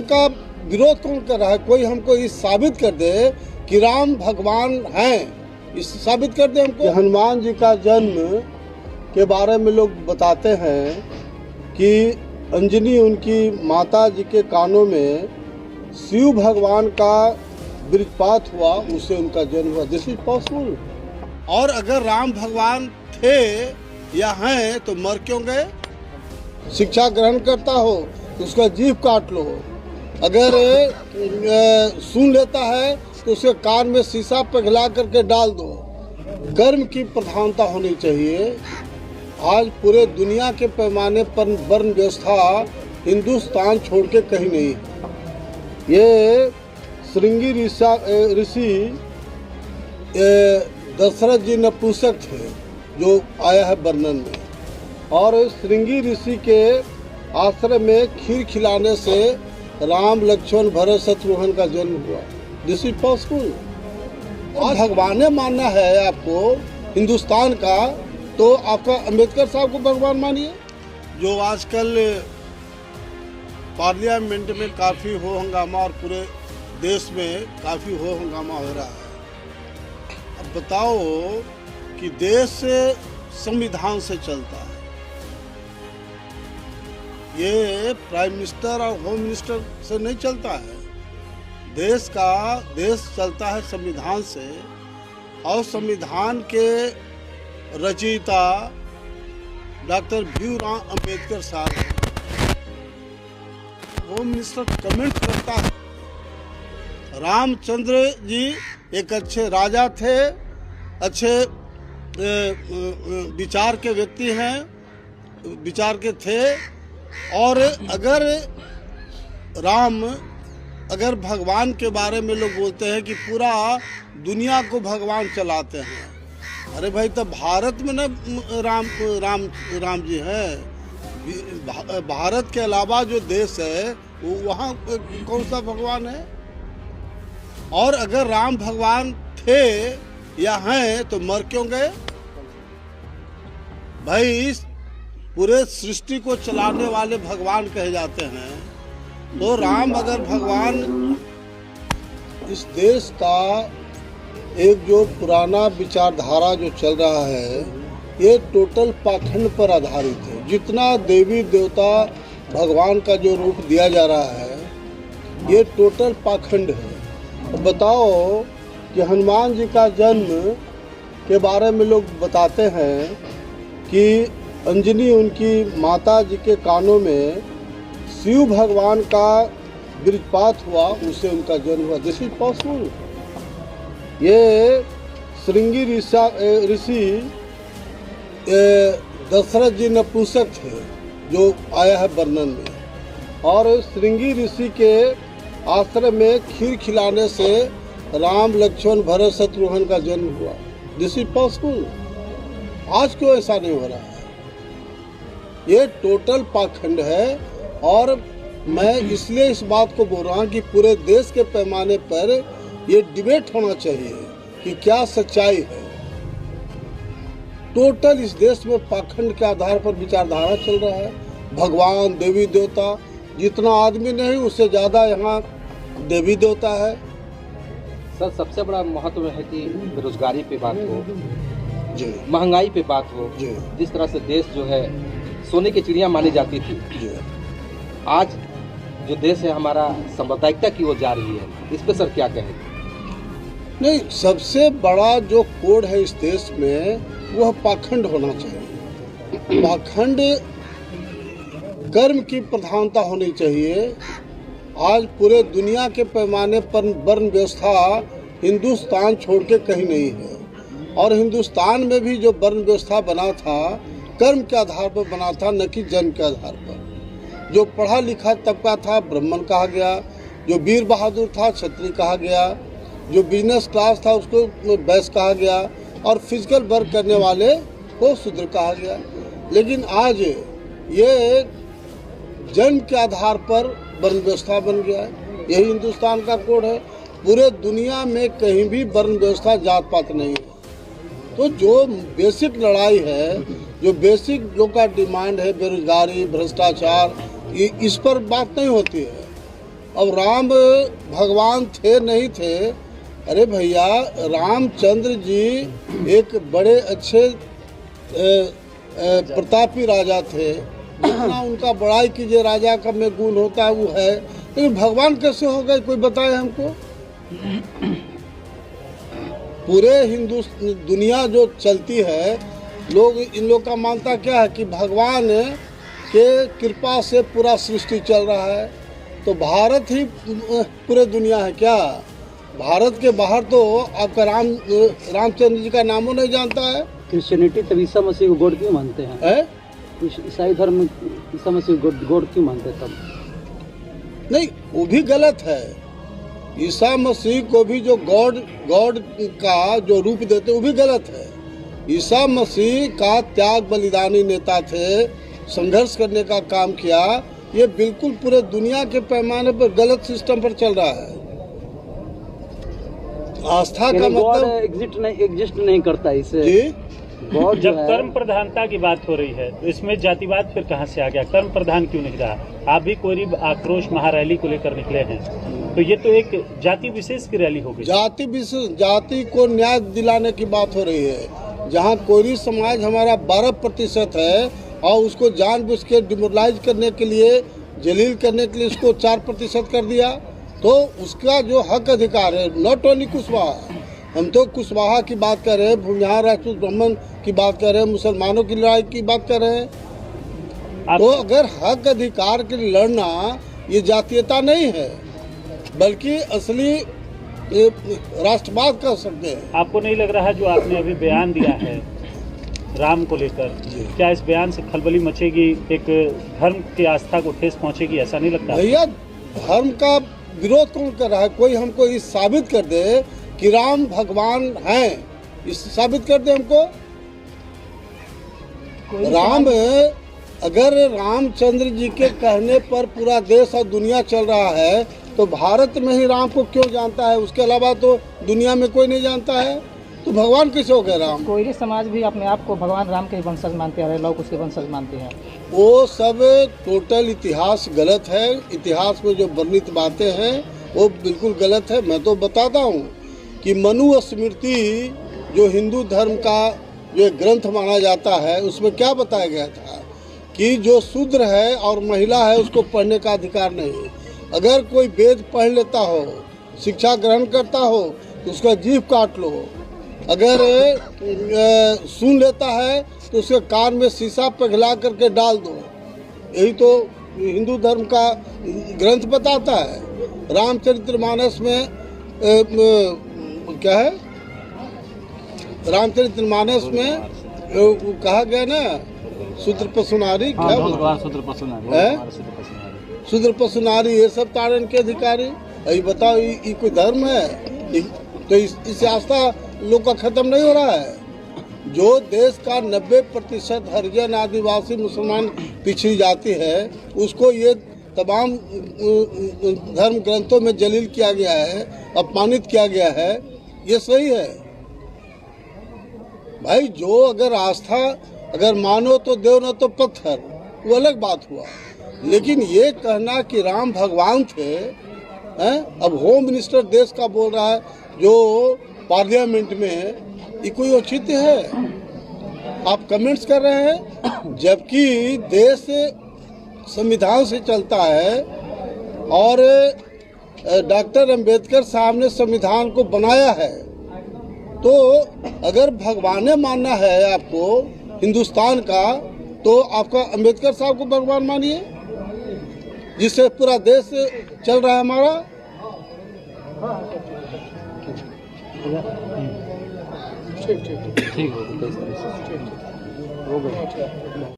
का विरोध कौन कर रहा है? कोई हमको इस साबित कर दे कि राम भगवान हैं, इस साबित कर दे हमको। हनुमान जी का जन्म के बारे में लोग बताते हैं कि अंजनी उनकी माता जी के कानों में शिव भगवान का वृक्षपात हुआ, उससे उनका जन्म हुआ। This is possible. और अगर राम भगवान थे या हैं तो मर क्यों गए? शिक्षा ग्रहण करता हो तो उसका जीभ काट लो, अगर सुन लेता है तो उसके कान में शीशा पिघला करके डाल दो। कर्म की प्रधानता होनी चाहिए। आज पूरे दुनिया के पैमाने पर वर्ण व्यवस्था हिंदुस्तान छोड़ के कहीं नहीं है। ये श्रृंगी ऋषि दशरथ जी नपुंसक थे जो आया है वर्णन में, और श्रृंगी ऋषि के आश्रम में खीर खिलाने से राम लक्ष्मण भरत शत्रुघ्न का जन्म हुआ। This is possible. और भगवान मानना है आपको हिंदुस्तान का, तो आपका अम्बेडकर साहब को भगवान मानिए। जो आजकल पार्लियामेंट में काफ़ी हो हंगामा और पूरे देश में काफ़ी हो हंगामा हो रहा है। अब बताओ कि देश संविधान से चलता है, ये प्राइम मिनिस्टर और होम मिनिस्टर से नहीं चलता है। देश चलता है संविधान से, और संविधान के रचयिता डॉक्टर भीमराव अंबेडकर साहब हैं। होम मिनिस्टर कमेंट करता है, रामचंद्र जी एक अच्छे राजा थे, अच्छे विचार के व्यक्ति हैं, विचार के थे। और अगर भगवान के बारे में लोग बोलते हैं कि पूरा दुनिया को भगवान चलाते हैं, अरे भाई तब भारत में ना राम जी हैं। भारत के अलावा जो देश है वो वहाँ कौन सा भगवान है? और अगर राम भगवान थे या हैं तो मर क्यों गए? भाई पूरे सृष्टि को चलाने वाले भगवान कहे जाते हैं, तो राम अगर भगवान, इस देश का एक जो पुराना विचारधारा जो चल रहा है ये टोटल पाखंड पर आधारित है। जितना देवी देवता भगवान का जो रूप दिया जा रहा है ये टोटल पाखंड है। तो बताओ कि हनुमान जी का जन्म के बारे में लोग बताते हैं कि अंजनी उनकी माता जी के कानों में शिव भगवान का वृक्षपात हुआ, उससे उनका जन्म हुआ। This is possible. ये श्रृंगी ऋषि दशरथ जी नपुंसक थे जो आया है वर्णन में, और श्रृंगी ऋषि के आश्रम में खीर खिलाने से राम लक्ष्मण भरत शत्रुघ्न का जन्म हुआ। This is possible. आज क्यों ऐसा नहीं हो रहा है? ये टोटल पाखंड है। और मैं इसलिए इस बात को बोल रहा हूँ कि पूरे देश के पैमाने पर ये डिबेट होना चाहिए कि क्या सच्चाई है। टोटल इस देश में पाखंड के आधार पर विचारधारा चल रहा है। भगवान, देवी देवता, जितना आदमी नहीं उससे ज़्यादा यहाँ देवी देवता है। सर, सबसे बड़ा महत्व है कि बेरोजगारी पे बात हो जी, महंगाई पे बात हो जी, जिस तरह से देश जो है सोने की चिड़िया मानी जाती थी, जी। आज जो देश है हमारा सांप्रदायिकता की ओर जा रही है, इस पे सर क्या कहेंगे? नहीं, सबसे बड़ा जो कोड है इस देश में वह पाखंड होना चाहिए। पाखंड, कर्म की प्रधानता होनी चाहिए। आज पूरे दुनिया के पैमाने पर वर्ण व्यवस्था हिंदुस्तान छोड़ के कहीं नहीं है। और हिंदुस्तान में भी जो वर्ण व्यवस्था बना था कर्म के आधार पर बना था, न कि जन्म के आधार पर। जो पढ़ा लिखा तबका था ब्राह्मण कहा गया, जो वीर बहादुर था क्षत्रिय कहा गया, जो बिजनेस क्लास था उसको वैश्य कहा गया, और फिजिकल वर्क करने वाले को शूद्र कहा गया। लेकिन आज ये जन्म के आधार पर वर्ण व्यवस्था बन गया है। यही हिंदुस्तान का कोड है। पूरे दुनिया में कहीं भी वर्ण व्यवस्था जात पात नहीं है। तो जो बेसिक लड़ाई है, जो बेसिक लोग का डिमांड है, बेरोजगारी, भ्रष्टाचार, इस पर बात नहीं होती है। अब राम भगवान थे नहीं थे, अरे भैया रामचंद्र जी एक बड़े अच्छे प्रतापी राजा थे, जितना उनका बड़ाई कीजिए राजा का में गुण होता है वो है, लेकिन भगवान कैसे हो गए कोई बताए हमको। पूरे हिंदू दुनिया जो चलती है, लोग इन लोग का मानता क्या है कि भगवान के कृपा से पूरा सृष्टि चल रहा है, तो भारत ही पूरे दुनिया है क्या? भारत के बाहर तो आपका रामचंद्र जी का नामों नहीं जानता है। क्रिश्चियनिटी तब ईसा मसीह को गॉड क्यों मानते हैं? ईसाई धर्म ईसा मसीह को गॉड क्यों मानते हैं तब? नहीं, वो भी गलत है। ईसा मसीह को भी जो गॉड का जो रूप देते वो भी गलत है। ईसा मसीह का त्याग बलिदानी नेता थे, संघर्ष करने का काम किया, ये बिल्कुल पूरे दुनिया के पैमाने पर गलत सिस्टम पर चल रहा है। आस्था का मतलब एग्जिस्ट नहीं करता इसे जी। गॉड जब कर्म प्रधानता की बात हो रही है तो इसमें जातिवाद फिर कहाँ से आ गया? कर्म प्रधान क्यों नहीं रहा? आप भी कोई आक्रोश महारैली को लेकर निकले हैं, तो ये तो एक जाति विशेष की रैली हो गई। जाति को न्याय दिलाने की बात हो रही है। जहाँ कोयरी समाज हमारा 12% है और उसको जानबूझ के डिमोरलाइज करने के लिए, जलील करने के लिए उसको 4% कर दिया, तो उसका जो हक अधिकार है, नॉट ओनली कुशवाहा, हम तो कुशवाहा की बात कर रहे हैं, भूमिहार राजपूत ब्राह्मण की बात कर रहे हैं, मुसलमानों की लड़ाई की बात कर रहे हैं। तो अगर हक अधिकार के लिए लड़ना ये जातीयता नहीं है, बल्कि असली राष्ट्रवाद कह सकते हैं। आपको नहीं लग रहा जो आपने अभी बयान दिया है राम को लेकर, क्या इस बयान से खलबली मचेगी, एक धर्म की आस्था को ठेस पहुंचेगी? ऐसा नहीं लगता? भैया धर्म का विरोध कौन कर रहा है? कोई हमको इस साबित कर दे कि राम भगवान हैं, इस साबित कर दे हमको। राम अगर रामचंद्र जी के कहने पर पूरा देश और दुनिया चल रहा है, तो भारत में ही राम को क्यों जानता है? उसके अलावा तो दुनिया में कोई नहीं जानता है, तो भगवान कैसे हो गए राम? कोयरी समाज भी अपने आप को भगवान राम के वंशज मानते हैं, लोग उसके वंशज मानते हैं। वो सब टोटल इतिहास गलत है। इतिहास में जो वर्णित बातें हैं वो बिल्कुल गलत है। मैं तो बताता हूँ कि मनु स्मृति जो हिंदू धर्म का जो ग्रंथ माना जाता है, उसमें क्या बताया गया था कि जो शूद्र है और महिला है उसको पढ़ने का अधिकार नहीं। अगर कोई वेद पढ़ लेता हो, शिक्षा ग्रहण करता हो, तो उसका जीभ काट लो। अगर सुन लेता है तो उसके कान में शीशा पिघला करके डाल दो। यही तो हिंदू धर्म का ग्रंथ बताता है। रामचरितमानस में क्या है? रामचरितमानस में कहा गया ना, शूद्र पशु नारी, क्या शूद्र पशु नारी ये सब तारण के अधिकारी। अभी बताओ ये कोई धर्म है? तो इस आस्था लोग का खत्म नहीं हो रहा है। जो देश का 90% हरिजन, आदिवासी, मुसलमान पिछड़ी जाति है, उसको ये तमाम धर्म ग्रंथों में जलील किया गया है, अपमानित किया गया है। ये सही है भाई। जो अगर आस्था अगर मानो तो देव न तो पत्थर, वो अलग बात हुआ। लेकिन ये कहना कि राम भगवान थे, अब होम मिनिस्टर देश का बोल रहा है जो पार्लियामेंट में, ये कोई औचित्य है? आप कमेंट्स कर रहे हैं, जबकि देश संविधान से चलता है और डॉक्टर अंबेडकर साहब ने संविधान को बनाया है। तो अगर भगवान मानना है आपको हिंदुस्तान का, तो आपका अंबेडकर साहब को भगवान मानिए, जिससे पूरा देश चल रहा है हमारा। ठीक हो गया।